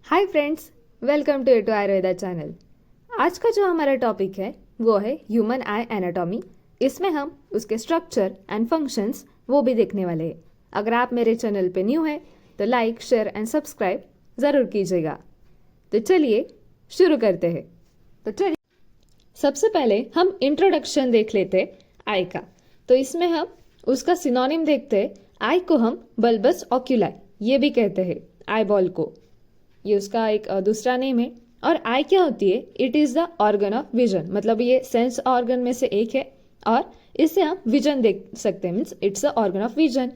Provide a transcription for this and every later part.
Hi friends, welcome to A to Ayurveda channel. आज का जो हमारा टॉपिक है वो है ह्यूमन आई एनाटॉमी। इसमें हम उसके स्ट्रक्चर एंड फंक्शंस वो भी देखने वाले हैं। अगर आप मेरे चैनल पे न्यू हैं तो लाइक, शेयर एंड सब्सक्राइब ज़रूर कीजिएगा। तो चलिए शुरू करते हैं। तो चलिए सबसे पहले हम इंट्रोडक्शन देख लेते हैं आई का। तो इसमें हम उसका सिनोनिम देखते हैं। आई को हम बल्बस ऑक्यूलाई ये भी कहते हैं, आई बॉल को। ये उसका एक दूसरा नेम है। और आई क्या होती है? It is the organ of vision, मतलब ये सेंस ऑर्गन में से एक है और इससे हम विजन देख सकते हैं, means it's the organ of vision.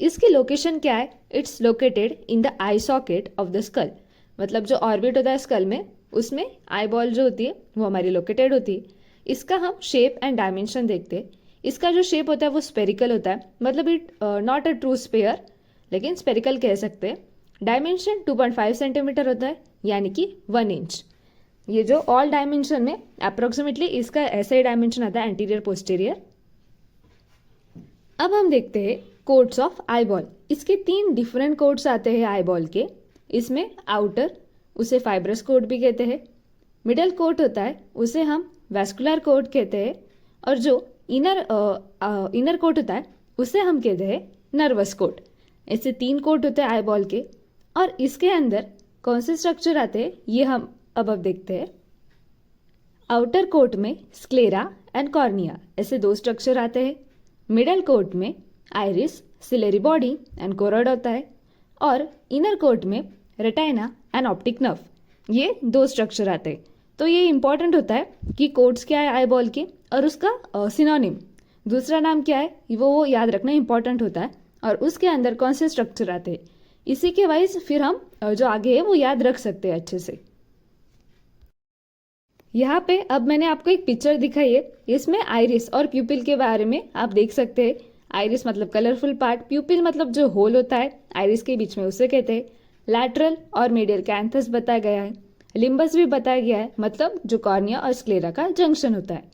इसकी लोकेशन क्या है? It's located in the I socket of the skull, मतलब जो ऑर्बिट होता है स्कल में, उसमें आई बॉल जो होती है वो हमारी लोकेटेड होती है। इसका हम शेप एंड डायमेंशन देखते हैं। इसका जो शेप होता है वो स्पेरिकल होता है, मतलब it not a true sphere, लेकिन स्पेरिकल कह सकते हैं। डायमेंशन 2.5 सेंटीमीटर होता है, यानी कि 1 इंच। ये जो ऑल डायमेंशन में अप्रोक्सीमेटली इसका ऐसा ही डायमेंशन आता है, एंटीरियर पोस्टीरियर। अब हम देखते हैं कोट्स ऑफ आई बॉल। इसके 3 डिफरेंट कोट्स आते हैं आई बॉल के। इसमें आउटर, उसे फाइब्रस कोट भी कहते हैं। मिडल कोट होता है, उसे हम वैस्कुलर कोट कहते हैं। और जो इनर कोट होता है उसे हम कहते हैं नर्वस कोट। ऐसे 3 कोट होते हैं आई बॉल के। और इसके अंदर कौन से स्ट्रक्चर आते हैं ये हम अब देखते हैं। आउटर कोट में स्क्लेरा एंड कॉर्निया, ऐसे 2 स्ट्रक्चर आते हैं। मिडल कोट में iris, ciliary body and choroid होता है। और इनर कोट में रेटाइना एंड ऑप्टिक नर्व, ये 2 स्ट्रक्चर आते हैं। तो ये इंपॉर्टेंट होता है कि कोट्स क्या है आई बॉल के और उसका सिनोनिम, दूसरा नाम क्या है, वो याद रखना इंपॉर्टेंट होता है। और उसके अंदर कौन से स्ट्रक्चर आते हैं, इसी के वाइज फिर हम जो आगे है वो याद रख सकते हैं अच्छे से। यहाँ पे अब मैंने आपको एक पिक्चर दिखाई है। इसमें आइरिस और प्यूपिल के बारे में आप देख सकते हैं। आइरिस मतलब कलरफुल पार्ट, प्यूपिल मतलब जो होल होता है आइरिस के बीच में, उसे कहते हैं। लैटरल और मीडियल कैंथस बताया गया है। लिम्बस भी बताया गया है, मतलब जो कॉर्निया और स्क्लेरा का जंक्शन होता है।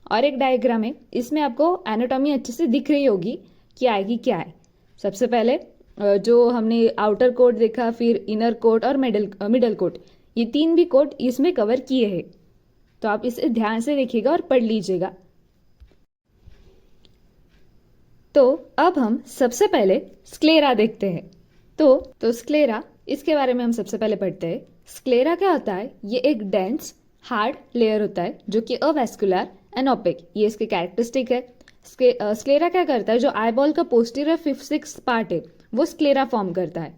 और एक डायग्राम है, इसमें आपको एनाटॉमी अच्छे से दिख रही होगी कि आएगी क्या है। सबसे पहले जो हमने आउटर कोट देखा, फिर इनर कोट और मिडल कोट, ये 3 भी कोट इसमें कवर किए हैं। तो आप इसे ध्यान से देखिएगा और पढ़ लीजिएगा। तो अब हम सबसे पहले स्क्लेरा देखते हैं। तो स्क्लेरा, इसके बारे में हम सबसे पहले पढ़ते हैं। स्क्लेरा क्या होता है? ये एक डेंस हार्ड लेयर होता है जो कि अवैस्कुलर एंड ओपेक, ये इसके कैरेक्टरिस्टिक है। स्क्लेरा क्या करता है? जो आईबॉल का पोस्टीरियर 5-6 पार्ट है वो स्क्लेरा फॉर्म करता है।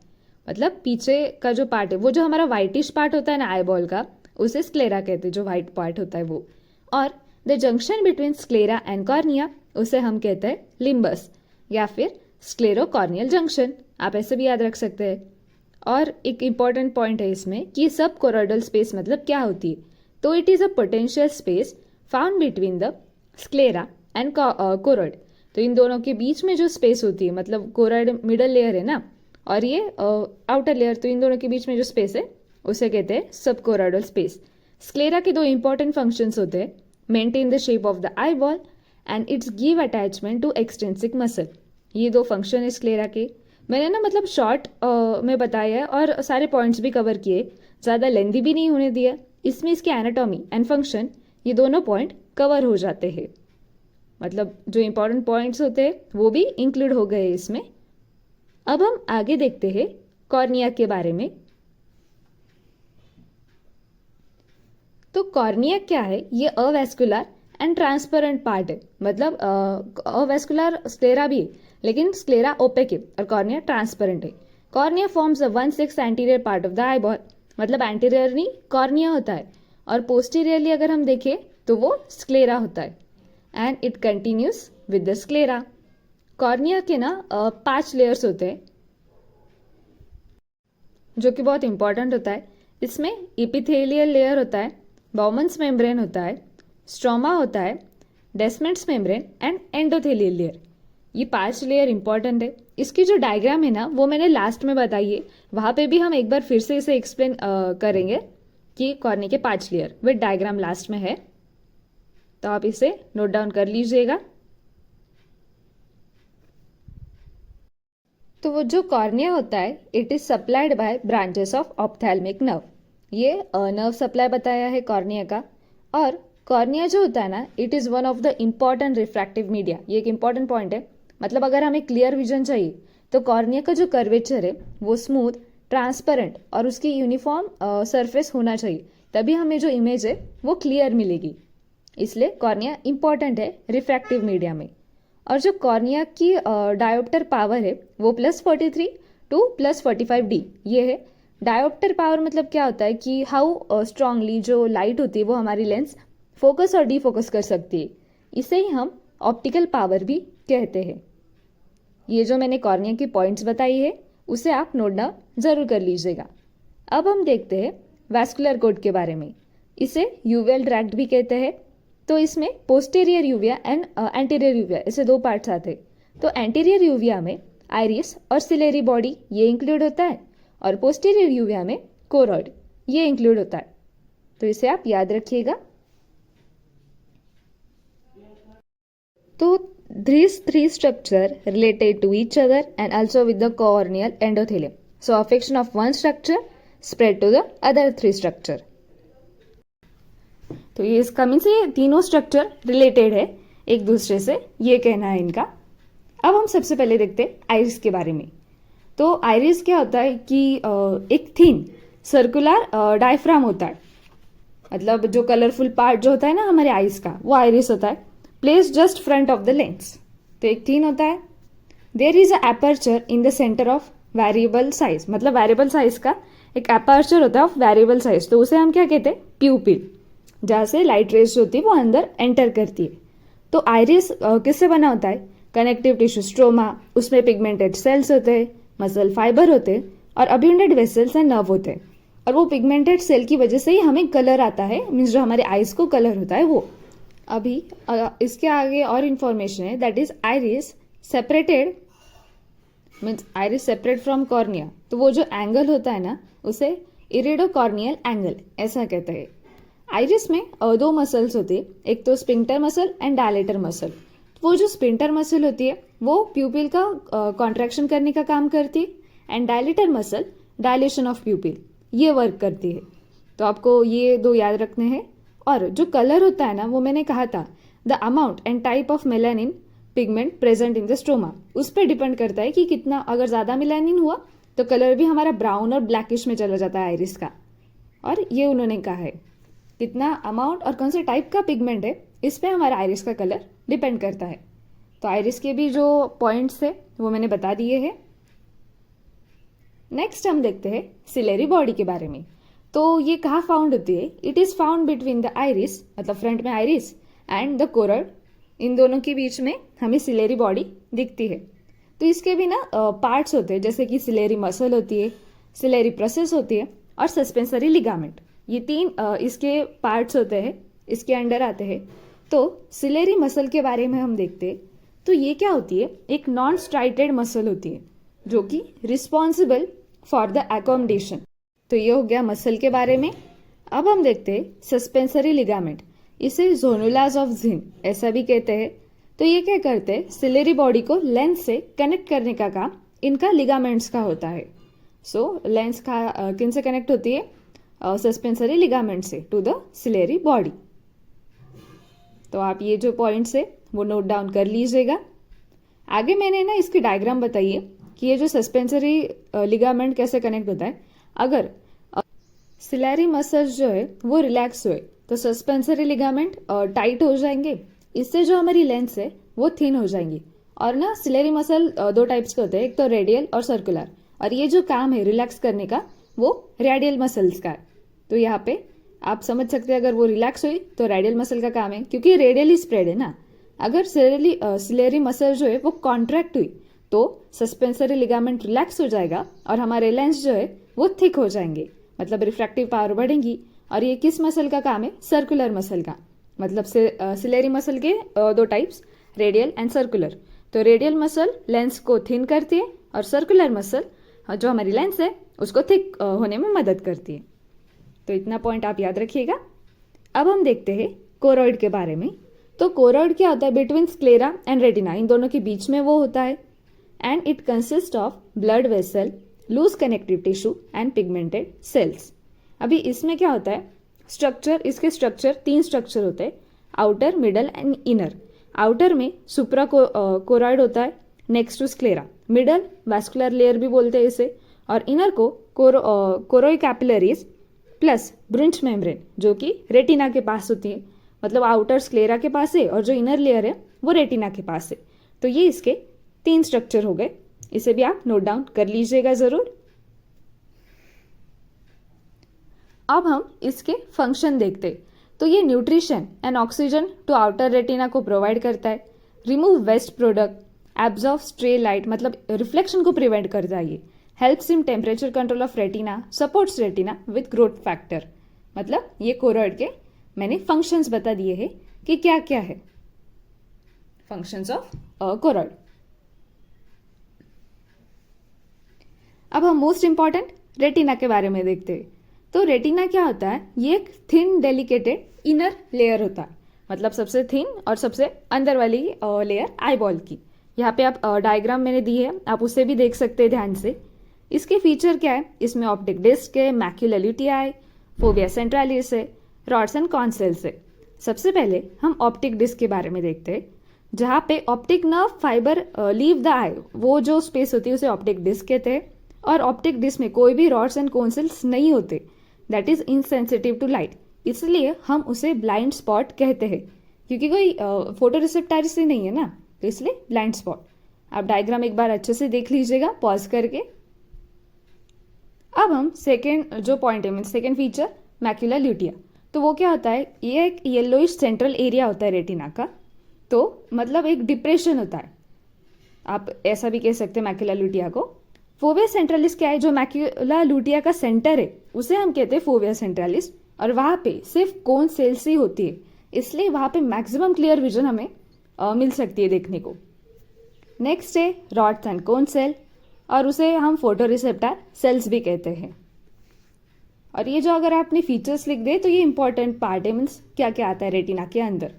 मतलब पीछे का जो पार्ट है, वो जो हमारा व्हाइटिश पार्ट होता है ना आईबॉल का, उसे स्क्लेरा कहते हैं, जो व्हाइट पार्ट होता है वो। और the junction between sclera and cornea, उसे हम कहते हैं लिम्बस या फिर स्क्लेरोकॉर्नियल जंक्शन, आप ऐसे भी याद रख सकते हैं। और एक इम्पॉर्टेंट पॉइंट है इसमें कि सब कोरोइडल स्पेस मतलब क्या होती है। तो it is a potential space found between the sclera and choroid. तो इन दोनों के बीच में जो स्पेस होती है, मतलब कोरोइड मिडल लेयर है ना, और ये आउटर लेयर, तो इन दोनों के बीच में जो स्पेस है उसे कहते हैं सब कोरोइडल स्पेस। स्क्लेरा के 2 इंपॉर्टेंट फंक्शंस होते हैं, maintain the shape of the eye ball and its give attachment to extrinsic muscle. ये 2 फंक्शन है स्क्लेरा के। मैंने ना मतलब शॉर्ट में बताया है और सारे पॉइंट्स भी कवर किए, ज़्यादा लेंदी भी नहीं होने दिया। इसमें इसके एनाटॉमी एंड फंक्शन ये दोनों पॉइंट कवर हो जाते हैं, मतलब जो इंपॉर्टेंट पॉइंट्स होते हैं वो भी इंक्लूड हो गए इसमें। अब हम आगे देखते हैं कॉर्निया के बारे में। तो कॉर्निया क्या है? ये अवैस्कुलर एंड ट्रांसपेरेंट पार्ट है, मतलब अवैस्कुलर स्क्लेरा भी है, लेकिन स्क्लेरा ओपेक है और कॉर्निया ट्रांसपेरेंट है। Cornea forms 1/6 anterior part of the eye ball, मतलब एंटीरियरली कॉर्निया होता है और पोस्टीरियरली अगर हम देखें तो वो स्क्लेरा होता है। And it continuous with the sclera. Cornea के ना 5 लेयर्स होते हैं जो कि बहुत इंपॉर्टेंट होता है। इसमें इपिथेलियल लेयर होता है, बाउमन्स मेम्ब्रेन होता है, स्ट्रोमा होता है, डेस्मेंट्स मेम्ब्रेन एंड एंडोथेलियल लेयर। ये 5 लेयर इंपॉर्टेंट है। इसकी जो डायग्राम है ना वो मैंने लास्ट में बताई है, वहाँ पे भी हम एक बार फिर से इसे एक्सप्लेन करेंगे कि कॉर्निया के 5 लेयर, विद डायग्राम लास्ट में है, तो आप इसे नोट डाउन कर लीजिएगा। तो वो जो कॉर्निया होता है it is supplied by branches of ophthalmic nerve. ये नर्व सप्लाई बताया है कॉर्निया का। और कॉर्निया जो होता है ना it is one of the important refractive media. ये एक इंपॉर्टेंट पॉइंट है। मतलब अगर हमें क्लियर विजन चाहिए तो कॉर्निया का जो कर्वेचर है वो स्मूथ, ट्रांसपेरेंट और उसकी यूनिफॉर्म सरफेस होना चाहिए, तभी हमें जो इमेज है वो क्लियर मिलेगी। इसलिए कॉर्निया इंपॉर्टेंट है रिफ्रैक्टिव मीडिया में। और जो कॉर्निया की डायोप्टर पावर है वो +43 टू +45 D ये है। डायोप्टर पावर मतलब क्या होता है कि हाउ स्ट्रांगली जो लाइट होती है वो हमारी लेंस फोकस और डीफोकस कर सकती है। इसे ही हम ऑप्टिकल पावर भी कहते हैं। ये जो मैंने कॉर्निया की पॉइंट्स बताई है उसे आप नोट डाउन जरूर कर लीजिएगा। अब हम देखते हैं वैस्कुलर कोड के बारे में। इसे यूवेल ट्रैक्ट भी कहते हैं। तो इसमें posterior uvea and anterior uvea ऐसे दो पार्ट्स आते हैं। तो एंटीरियर यूविया में आइरिस और सिलेरी बॉडी ये इंक्लूड होता है और पोस्टीरियर यूविया में कोरॉइड ये इंक्लूड होता है। तो इसे आप याद रखिएगा। तो these three structure related to each other and also with the corneal endothelium. So affection of one structure spread to the other three structure. तो ये इसका मीन्स ये तीनों स्ट्रक्चर रिलेटेड है एक दूसरे से, ये कहना है इनका। अब हम सबसे पहले देखते हैं आइरिस के बारे में। तो आइरिस क्या होता है कि एक थिन सर्कुलर डायफ्राम होता है। मतलब जो कलरफुल पार्ट जो होता है ना हमारे आइस का वो आइरिस होता है, place just front of the lens. तो एक थिन होता है। There is a aperture in the centre of variable size. मतलब वेरिएबल साइज का एक एपर्चर होता है ऑफ वेरिएबल साइज, तो उसे हम क्या कहते हैं, प्यूपिल, जहाँ से लाइट रेज होती है वो अंदर एंटर करती है। तो आइरिस किससे बना होता है, कनेक्टिव टिश्यू स्ट्रोमा, उसमें पिगमेंटेड सेल्स होते हैं, मसल फाइबर होते हैं और अब्यूंडेड वेसल्स एंड नर्व होते हैं। और वो पिगमेंटेड सेल की वजह से ही हमें कलर आता है, मीन्स जो हमारे आइज को कलर होता है वो। अभी इसके आगे और इन्फॉर्मेशन है, that is iris separated means iris separate from cornea. तो वो जो एंगल होता है ना उसे इरिडोकॉर्नियल एंगल ऐसा कहते हैं। आइरिस में दो मसल्स होती है, एक तो sphincter muscle and dilator muscle. वो जो स्पिंक्टर मसल होती है वो प्यूपिल का कॉन्ट्रैक्शन करने का काम करती है and dilator muscle dilation of प्यूपिल ये वर्क करती है। तो आपको ये दो याद रखने हैं। और जो कलर होता है ना वो मैंने कहा था the amount and type of melanin pigment present in the stroma, उस पर डिपेंड करता है कि कितना, अगर ज़्यादा मेलानिन हुआ तो कलर भी हमारा ब्राउन और ब्लैकिश में चला जाता है आइरिस का। और ये उन्होंने कहा है कितना अमाउंट और कौन से टाइप का पिगमेंट है इस पर हमारा आइरिस का कलर डिपेंड करता है। तो आइरिस के भी जो पॉइंट्स थे वो मैंने बता दिए हैं। नेक्स्ट हम देखते हैं सिलेरी बॉडी के बारे में। तो ये कहाँ फाउंड होती है, it is found between the iris, मतलब फ्रंट में आइरिस एंड द कोरॉइड, इन दोनों के बीच में हमें सिलेरी बॉडी दिखती है। तो इसके भी ना पार्ट्स होते हैं, जैसे कि सिलेरी मसल होती है, सिलेरी प्रोसेस होती है और सस्पेंसरी लिगामेंट। ये तीन इसके पार्ट्स होते हैं, इसके अंडर आते हैं। तो सिलेरी मसल के बारे में हम देखते हैं। तो ये क्या होती है, एक नॉन स्ट्राइटेड मसल होती है जो कि रिस्पॉन्सिबल फॉर द एकोमोडेशन। तो ये हो गया मसल के बारे में। अब हम देखते हैं सस्पेंसरी लिगामेंट, इसे जोनुलाज ऑफ जिन ऐसा भी कहते हैं। तो ये क्या करते हैं, सिलेरी बॉडी को लेंस से कनेक्ट करने का काम इनका लिगामेंट्स का होता है। सो लेंस का किन से कनेक्ट होती है, सस्पेंसरी लिगामेंट से टू द सिलेरी बॉडी। तो आप ये जो पॉइंट्स है वो नोट डाउन कर लीजिएगा। आगे मैंने ना इसकी डायग्राम बताई है कि ये जो सस्पेंसरी लिगामेंट कैसे कनेक्ट होता है। अगर सिलेरी मसल्स जो है वो रिलैक्स हुए तो सस्पेंसरी लिगामेंट टाइट हो जाएंगे, इससे जो हमारी लेंस है वो थिन हो जाएंगी। और ना सिलेरी मसल दो टाइप्स के होते हैं, एक तो रेडियल और सर्कुलर। और ये जो काम है रिलैक्स करने का वो रेडियल मसल्स का है। तो यहाँ पे आप समझ सकते हैं, अगर वो रिलैक्स हुई तो रेडियल मसल का काम है, क्योंकि रेडियली स्प्रेड है ना। अगर सिलेरी मसल जो है वो कॉन्ट्रैक्ट हुई तो सस्पेंसरी लिगामेंट रिलैक्स हो जाएगा और हमारे लेंस जो है वो थिक हो जाएंगे, मतलब रिफ्रैक्टिव पावर बढ़ेगी। और ये किस मसल का काम है, सर्कुलर मसल का। मतलब सिलेरी मसल के दो टाइप्स, रेडियल एंड सर्कुलर। तो रेडियल मसल लेंस को थिन करती है और सर्कुलर मसल जो हमारी लेंस है उसको थिक होने में मदद करती है। तो इतना पॉइंट आप याद रखिएगा। अब हम देखते हैं कोरॉइड के बारे में। तो कोरॉइड क्या होता है, बिटवीन स्क्लेरा एंड रेटिना, इन दोनों के बीच में वो होता है। and it consists of blood vessel, loose connective tissue and pigmented cells. अभी इसमें क्या होता है, स्ट्रक्चर, इसके स्ट्रक्चर 3 स्ट्रक्चर होते हैं, outer, middle and inner. Outer में सुप्रा कोरॉइड होता है next to sclera, middle vascular layer भी बोलते हैं इसे, और इनर को choriocapillaris plus Bruch membrane जो कि रेटिना के पास होती है. मतलब आउटर स्क्लेरा के पास है और जो इनर लेयर है वो रेटिना के पास है. तो ये इसके 3 स्ट्रक्चर हो गए, इसे भी आप नोट डाउन कर लीजिएगा ज़रूर. अब हम इसके फंक्शन देखते. तो ये nutrition and oxygen to outer retina को प्रोवाइड करता है, remove waste product, absorb stray light मतलब रिफ्लेक्शन को प्रिवेंट करता है, ये helps in temperature control of retina, supports retina with growth factor. मतलब ये कोरॉइड के मैंने फंक्शंस बता दिए हैं कि क्या क्या है फंक्शंस ऑफ कोरॉइड. अब हम मोस्ट इंपॉर्टेंट रेटिना के बारे में देखते हैं. तो रेटिना क्या होता है, ये एक थिन डेलिकेटेड इनर लेयर होता है, मतलब सबसे थिन और सबसे अंदर वाली लेयर आई बॉल की. यहाँ पे आप डायग्राम मैंने दी है, आप उसे भी देख सकते हैं ध्यान से. इसके फीचर क्या है, इसमें ऑप्टिक डिस्क है, मैक्यूला ल्यूटियाई, फोविया सेंट्रालिस है, रॉड्स एंड कॉन सेल्स है. सबसे पहले हम ऑप्टिक डिस्क के बारे में देखते हैं, जहाँ पे optic nerve fibre leave the eye, वो जो स्पेस होती है उसे ऑप्टिक डिस्क कहते हैं. और ऑप्टिक डिस्क में कोई भी रॉड्स एंड कोन सेल्स नहीं होते, that is insensitive to light, इसलिए हम उसे ब्लाइंड स्पॉट कहते हैं, क्योंकि कोई फोटो रिसेप्टर्स ही नहीं है ना, तो इसलिए ब्लाइंड स्पॉट. आप डायग्राम एक बार अच्छे से देख लीजिएगा पॉज करके. अब हम सेकेंड जो पॉइंट है, mean second feature macula lutea. तो वो क्या होता है, ये एक येलोइश सेंट्रल एरिया होता है रेटिना का. तो मतलब एक डिप्रेशन होता है, आप ऐसा भी कह सकते हैं मैक्यूला ल्यूटिया को. फोविया सेंट्रलिस क्या है, जो मैक्यूला ल्यूटिया का सेंटर है उसे हम कहते हैं फोविया सेंट्रलिस, और वहाँ पे सिर्फ कोन सेल्स ही होती है, इसलिए वहाँ पे मैक्सिमम क्लियर विजन हमें मिल सकती है देखने को. नेक्स्ट है रॉड्स एंड कोन सेल, और उसे हम फोटो रिसेप्टर सेल्स भी कहते हैं. और ये जो अगर आपने फीचर्स लिख दे तो ये इंपॉर्टेंट पार्ट है, मीन्स क्या क्या आता है रेटिना के अंदर.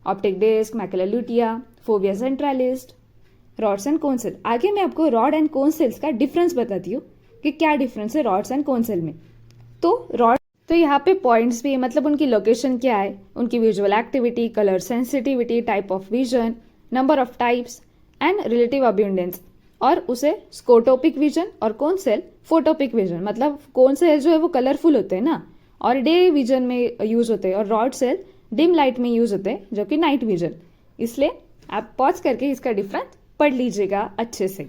Optic disc, macula lutea, fovea centralis, rods and cone cell. आगे मैं आपको रॉड एंड कोन सेल्स का डिफरेंस बताती हूँ कि क्या डिफरेंस है रॉड्स एंड कोन सेल में. तो रॉड, तो यहाँ पे पॉइंट्स भी है, मतलब उनकी लोकेशन क्या है, उनकी visual activity, colour sensitivity, type of vision, number of types and relative abundance. और उसे स्कोटोपिक विजन और कोन सेल फोटोपिक विजन, मतलब कोन सेल जो है वो कलरफुल होते हैं ना, और डे विजन में यूज होते हैं, और रॉड सेल डिम लाइट में यूज होते हैं जो कि नाइट विजन. इसलिए आप पॉज करके इसका डिफरेंस पढ़ लीजिएगा अच्छे से.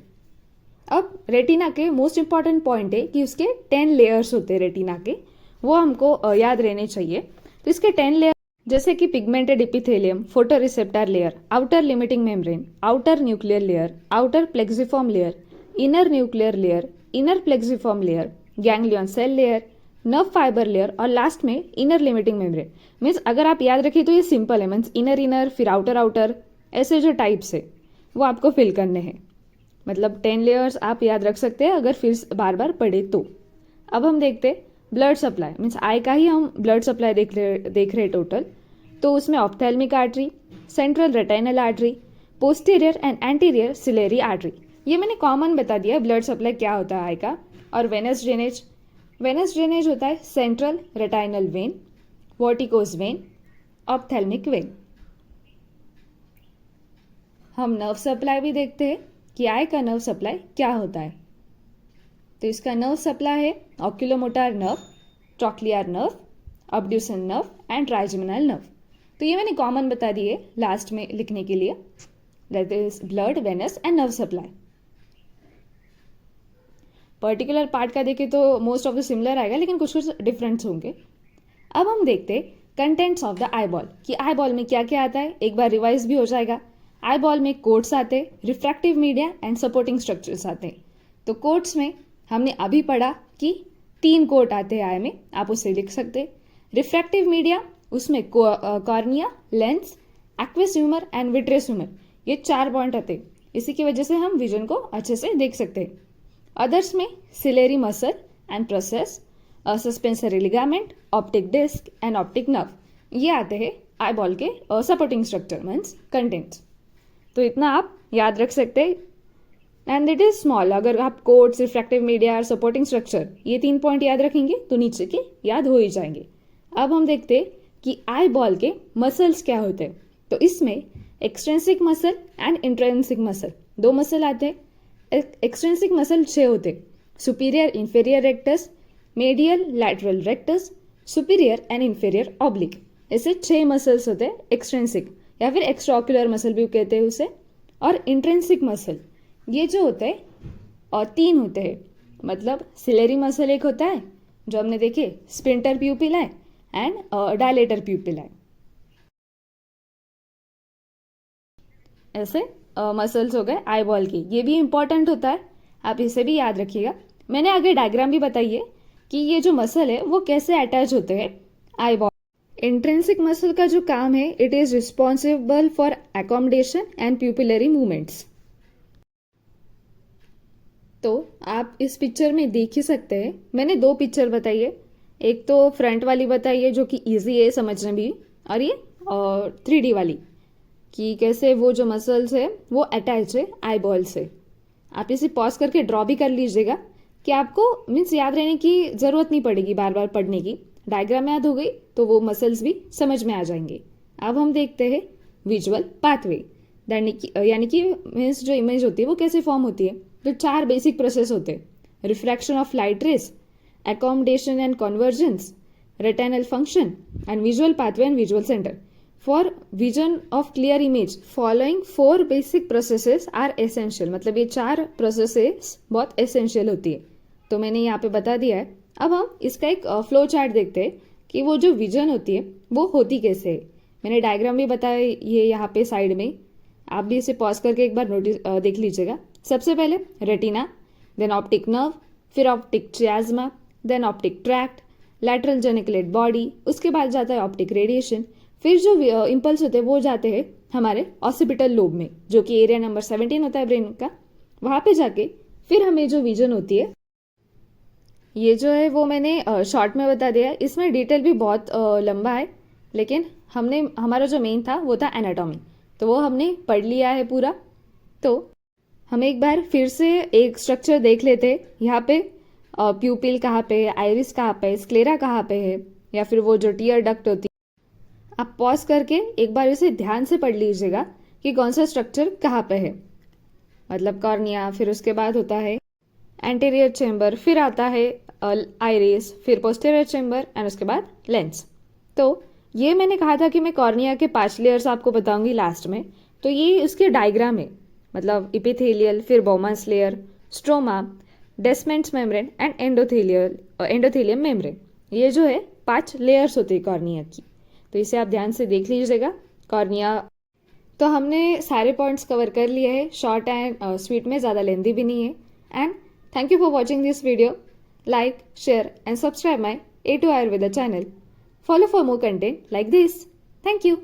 अब रेटिना के मोस्ट इंपॉर्टेंट पॉइंट है कि उसके 10 लेयर्स होते हैं रेटिना के, वो हमको याद रहने चाहिए. तो इसके 10 लेयर जैसे कि pigmented epithelium, photo receptor layer, outer limiting membrane, outer nuclear layer, outer plexiform layer, inner nuclear layer, inner plexiform layer, ganglion cell layer, nerve fibre layer, और लास्ट में इनर लिमिटिंग मेम्ब्रेन. मीन्स अगर आप याद रखिए तो ये simple है, means inner inner फिर आउटर आउटर, ऐसे जो टाइप्स है वो आपको फिल करने हैं. मतलब 10 लेयर्स आप याद रख सकते हैं अगर फिर बार बार पढ़े तो. अब हम देखते हैं ब्लड सप्लाई, मीन्स आई का ही हम ब्लड सप्लाई देख रहे हैं टोटल. तो उसमें ophthalmic artery, central retinal artery, posterior and anterior ciliary artery, ये मैंने कॉमन बता दिया ब्लड सप्लाई क्या होता है आई का. और वेनस ड्रेनेज, वेनस ड्रेनेज होता है central retinal vein, vorticose vein, ophthalmic vein. हम नर्व सप्लाई भी देखते हैं कि आई का नर्व सप्लाई क्या होता है. तो इसका नर्व सप्लाई है oculomotor nerve, trochlear nerve, abducens nerve and trigeminal nerve. तो ये मैंने कॉमन बता दिए लास्ट में लिखने के लिए, that is blood, venous and nerve supply. Particular part का देखें तो मोस्ट ऑफ द सिमिलर आएगा, लेकिन कुछ कुछ डिफरेंस होंगे. अब हम देखते contents of the eye ball, कि आई बॉल में क्या क्या आता है, एक बार रिवाइज भी हो जाएगा. आई बॉल में कोट्स आते, refractive media and supporting structures आते हैं. तो कोट्स में हमने अभी पढ़ा कि 3 कोट आते हैं आई में, आप उसे लिख सकते. रिफ्रैक्टिव मीडिया, उसमें cornea, lens, aqueous humour and vitreous humour, ये 4 पॉइंट आते हैं. इसी की वजह से हम विजन को अच्छे से देख सकते हैं. अदर्स में ciliary muscle and process, suspensory ligament, optic disc and optic nerve, ये आते हैं आई बॉल के सपोर्टिंग स्ट्रक्चर मीन्स कंटेंट्स. तो इतना आप याद रख सकते हैं एंड इट इज स्मॉल। अगर आप कोट्स, रिफ्रैक्टिव मीडिया और सपोर्टिंग स्ट्रक्चर ये 3 पॉइंट याद रखेंगे तो नीचे के याद हो ही जाएंगे। अब हम देखते हैं कि आई बॉल के मसल्स क्या होते हैं। तो इसमें extrinsic muscle and intrinsic muscle, 2 muscle आते हैं। एक्सट्रेंसिक मसल 6 होते हैं, superior inferior rectus, medial lateral rectus, superior and inferior oblique. ऐसे 6 मसल्स होते हैं एक्सट्रेंसिक, या फिर एक्स्ट्राओक्युलर मसल भी कहते हैं उसे। और इंट्रेंसिक मसल ये जो होते हैं और 3 होते हैं, मतलब सिलेरी मसल एक होता है जो हमने देखे, स्पिंटर प्यूपिलाe एंड डायलेटर प्यूपिलाe। ऐसे मसल्स हो गए आई बॉल की, ये भी इंपॉर्टेंट होता है, आप इसे भी याद रखिएगा। मैंने आगे डायग्राम भी बताई है कि ये जो मसल है वो कैसे अटैच होते हैं आई बॉल। इंट्रेंसिक मसल का जो काम है, it is responsible for accommodation and pupillary movements. तो आप इस पिक्चर में देख ही सकते हैं, मैंने 2 पिक्चर बताई है। एक तो फ्रंट वाली बताई है जो कि इजी है समझने भी, और ये 3D वाली कि कैसे वो जो मसल्स है वो अटैच है आई बॉल से। आप इसे पॉज करके ड्रॉ भी कर लीजिएगा कि आपको मीन्स याद रहने की ज़रूरत नहीं पड़ेगी बार बार पढ़ने की। डायग्राम याद हो गई तो वो मसल्स भी समझ में आ जाएंगे। अब हम देखते हैं विजुअल पाथवे, यानी कि मीन्स जो इमेज होती है वो कैसे फॉर्म होती है। तो 4 बेसिक प्रोसेस होते हैं, refraction of light rays, accommodation and convergence, retinal function, and visual pathway and visual center. For vision of clear image, following 4 basic processes are essential. मतलब ये 4 processes बहुत essential होती है, तो मैंने यहाँ पे बता दिया है। अब हम इसका एक फ्लो चार्ट देखते हैं कि वो जो विजन होती है वो होती कैसे है। मैंने डायग्राम भी बताया ये यहाँ पे साइड में, आप भी इसे पॉज करके एक बार नोटिस देख लीजिएगा। सबसे पहले रेटिना, देन ऑप्टिक नर्व, फिर optic chiasma, then optic tract, lateral geniculate body, उसके बाद जाता है ऑप्टिक रेडिएशन, फिर जो इम्पल्स होते हैं वो जाते हैं हमारे ऑसिपिटल लोब में, जो कि एरिया नंबर 17 होता है ब्रेन का। वहाँ पे जाके फिर हमें जो विजन होती है, ये जो है वो मैंने शॉर्ट में बता दिया है। इसमें डिटेल भी बहुत लंबा है, लेकिन हमारा जो मेन था वो था एनाटॉमी, तो वो हमने पढ़ लिया है पूरा। तो हम एक बार फिर से एक स्ट्रक्चर देख लेते हैं। यहाँ पे प्यूपिल कहाँ पे है, आइरिस कहाँ पे है, स्क्लेरा कहाँ पे है, या फिर वो जो टीयर डक्ट होती है। आप पॉज करके एक बार इसे ध्यान से पढ़ लीजिएगा कि कौन सा स्ट्रक्चर कहाँ पे है। मतलब कॉर्निया, फिर उसके बाद होता है एंटीरियर चेम्बर, फिर आता है आइरिस, फिर पोस्टीरियर चेम्बर एंड उसके बाद लेंस। तो ये मैंने कहा था कि मैं कॉर्निया के 5 लेयर्स आपको बताऊंगी लास्ट में, तो ये उसके डायग्राम है। मतलब इपिथेलियल, फिर Bowman's layer, stroma, Descemet's membrane and endothelium membrane. ये जो है 5 लेयर्स होती है कॉर्निया की, तो इसे आप ध्यान से देख लीजिएगा। कॉर्निया तो हमने सारे पॉइंट्स कवर कर लिए हैं, शॉर्ट एंड स्वीट में, ज़्यादा लेंदी भी नहीं है। And thank you for watching this video. Like, share and subscribe my A2 Ayurveda channel. Follow for more content like this. Thank you.